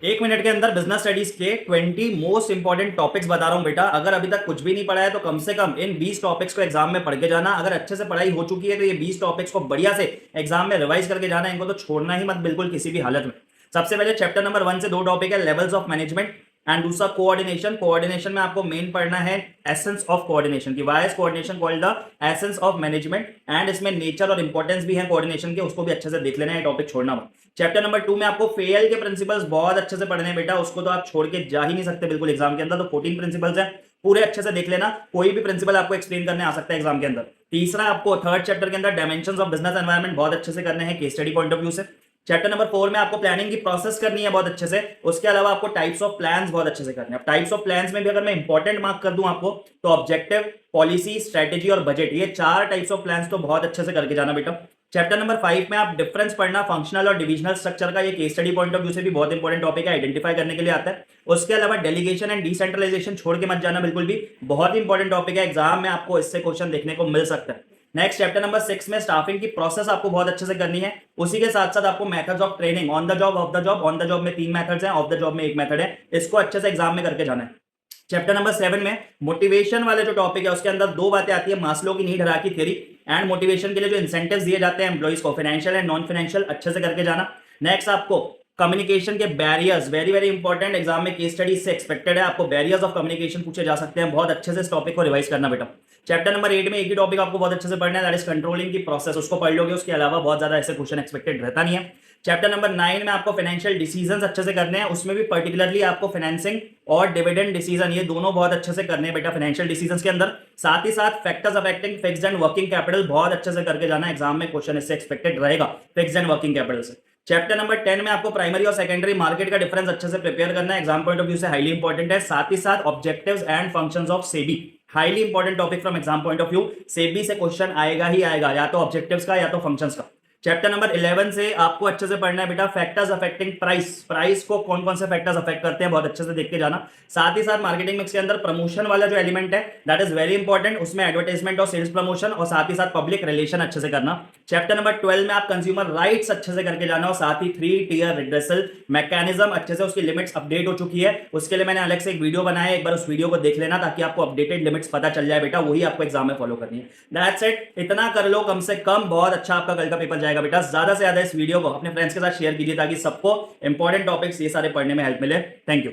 एक मिनट के अंदर बिजनेस स्टडीज के 20 मोस्ट इंपॉर्टेंट टॉपिक्स बता रहा हूं बेटा। अगर अभी तक कुछ भी नहीं पढ़ा है तो कम से कम इन 20 टॉपिक्स को एग्जाम में पढ़ के जाना। अगर अच्छे से पढ़ाई हो चुकी है तो ये 20 टॉपिक्स को बढ़िया से एग्जाम में रिवाइज करके जाना। इनको तो छोड़ना ही मत बिल्कुल किसी भी हालत में। सबसे पहले चैप्टर नंबर 1 से 2 टॉपिक है, लेवल्स ऑफ मैनेजमेंट एंड दूसरा कोऑर्डिनेशन। कोऑर्डिनेशन में आपको मेन पढ़ना है एसेंस ऑफ कोऑर्डिनेशन की, why is coordination called the essence of management, and इसमें नेचर और इंपॉर्टेंस भी है कोऑर्डिनेशन के, उसको भी अच्छे से देख लेना है, टॉपिक छोड़ना मत। चैप्टर नंबर 2 में आपको फेल के प्रिंसिपल्स बहुत अच्छे से पढ़ने हैं बेटा, उसको तो आप छोड़ के जा ही नहीं सकते बिल्कुल एग्जाम के अंदर। तो 14 प्रिंसिपल्स है, पूरे अच्छे से देख लेना, कोई भी प्रिंसिपल आपको एक्सप्लेन करने आ सकता है एग्जाम के अंदर। तीसरा आपको थर्ड चैप्टर के अंदर डायमेंशंस ऑफ बिजनेस एनवायरनमेंट बहुत अच्छे से करने हैं case study point of view से। चैप्टर नंबर 4 में आपको प्लानिंग की प्रोसेस करनी है बहुत अच्छे से। उसके अलावा आपको टाइप्स ऑफ प्लान्स बहुत अच्छे से करने हैं। अब टाइप्स ऑफ प्लान्स में भी अगर मैं इंपॉर्टेंट मार्क कर दूं आपको तो ऑब्जेक्टिव, पॉलिसी, स्ट्रेटेजी और बजट, ये 4 टाइप्स ऑफ प्लान्स तो बहुत अच्छे से करके जाना बेटा। चैप्टर नंबर 5 में आप डिफरेंस पढ़ना फंक्शनल और डिविजनल स्ट्रक्चर का, ये case study point of view से भी बहुत इंपॉर्टेंट टॉपिक है, आइडेंटिफाई करने के लिए आता है। उसके अलावा डेलीगेशन एंड डिसेंट्रलाइजेशन छोड़ के मत जाना बिल्कुल भी, बहुत इंपॉर्टेंट टॉपिक है, एग्जाम में आपको इससे क्वेश्चन देखने को मिल सकता है। नेक्स्ट चैप्टर नंबर 6 में स्टाफिंग की प्रोसेस आपको बहुत अच्छे से करनी है। उसी के साथ साथ आपको methods of training, on the job, of the job. On the job में 3 मेथड्स हैं, ऑफ द जॉब में 1 मेथड है, इसको अच्छे से एग्जाम में करके जाना है। चैप्टर नंबर 7 में मोटिवेशन वाले जो टॉपिक है उसके अंदर 2 बातें आती है, मास्लो की need hierarchy theory and motivation के लिए जो इंसेंटिव्स दिए जाते हैं एम्प्लॉइज को, फाइनेंशियल एंड नॉन फाइनेंशियल, अच्छे से करके जाना। नेक्स्ट आपको कम्युनिकेशन के barriers, very very important, exam में केस स्टडी से एक्सपेक्टेड है, आपको बैरियर्स ऑफ कम्युनिकेशन पूछे जा सकते हैं, बहुत अच्छे से इस टॉपिक को रिवाइज करना बेटा। चैप्टर नंबर 8 में एक ही टॉपिक आपको बहुत अच्छे से पढ़ना है, दैट इज कंट्रोलिंग की प्रोसेस, उसको पढ़ लोगे, उसके अलावा बहुत ज्यादा ऐसे क्वेश्चन एक्सपेक्टेड रहता नहीं है। चैप्टर नंबर 9 में आपको फाइनेंशियल डिसीजंस अच्छे से करने हैं, उसमें भी पर्टिकुलरली आपको फाइनेंसिंग और डिविडेंड डिसीजन, ये दोनों बहुत अच्छे से करने हैं बेटा फाइनेंशियल डिसीजंस के अंदर। साथ ही साथ factors affecting fixed and working capital बहुत अच्छे से करके जाना, एग्जाम में क्वेश्चन इससे एक्सपेक्टेड रहेगा फिक्स्ड एंड वर्किंग कैपिटल से। चैप्टर नंबर 10 में आपको प्राइमरी और सेकेंडरी मार्केट का डिफरेंस अच्छे से प्रिपेयर करना है, एग्जाम पॉइंट ऑफ व्यू से हाईली इंपॉर्टेंट है। साथ ही साथ objectives and functions of SEBI, highly important topic from exam point of view, SEBI से क्वेश्चन आएगा ही आएगा, या तो ऑब्जेक्टिव्स का या तो फंक्शंस का। चैप्टर नंबर 11 से आपको अच्छे से पढ़ना है बेटा फैक्टर्स अफेक्टिंग प्राइस, प्राइस को कौन कौन से फैक्टर्स अफेक्ट करते हैं बहुत अच्छे से देख के जाना। साथ ही साथ मार्केटिंग मिक्स के अंदर प्रमोशन वाला जो एलिमेंट है दैट इज वेरी इंपॉर्टेंट, उसमें एडवर्टाइजमेंट और सेल्स प्रमोशन और साथ ही साथ पब्लिक रिलेशन अच्छे से करना। चैप्टर नंबर 12 में आप कंज्यूमर राइट्स अच्छे से करके जाना और साथ ही 3 टियर रिड्रेसल मैकेनिज्म अच्छे से, उसकी लिमिट्स अपडेट हो चुकी है, उसके लिए मैंने अलग से एक वीडियो बनाया है, एक बार उस वीडियो को देख लेना ताकि आपको अपडेटेड लिमिट्स पता चल जाए बेटा, वही आपको एग्जाम में फॉलो करनी है। दैट्स इट, इतना कर लो कम से कम, बहुत अच्छा आपका कल का पेपर जाएगा बेटा। ज्यादा से ज्यादा इस वीडियो को अपने फ्रेंड्स के साथ शेयर कीजिए ताकि सबको इंपॉर्टेंट टॉपिक्स ये सारे पढ़ने में हेल्प मिले। Thank you.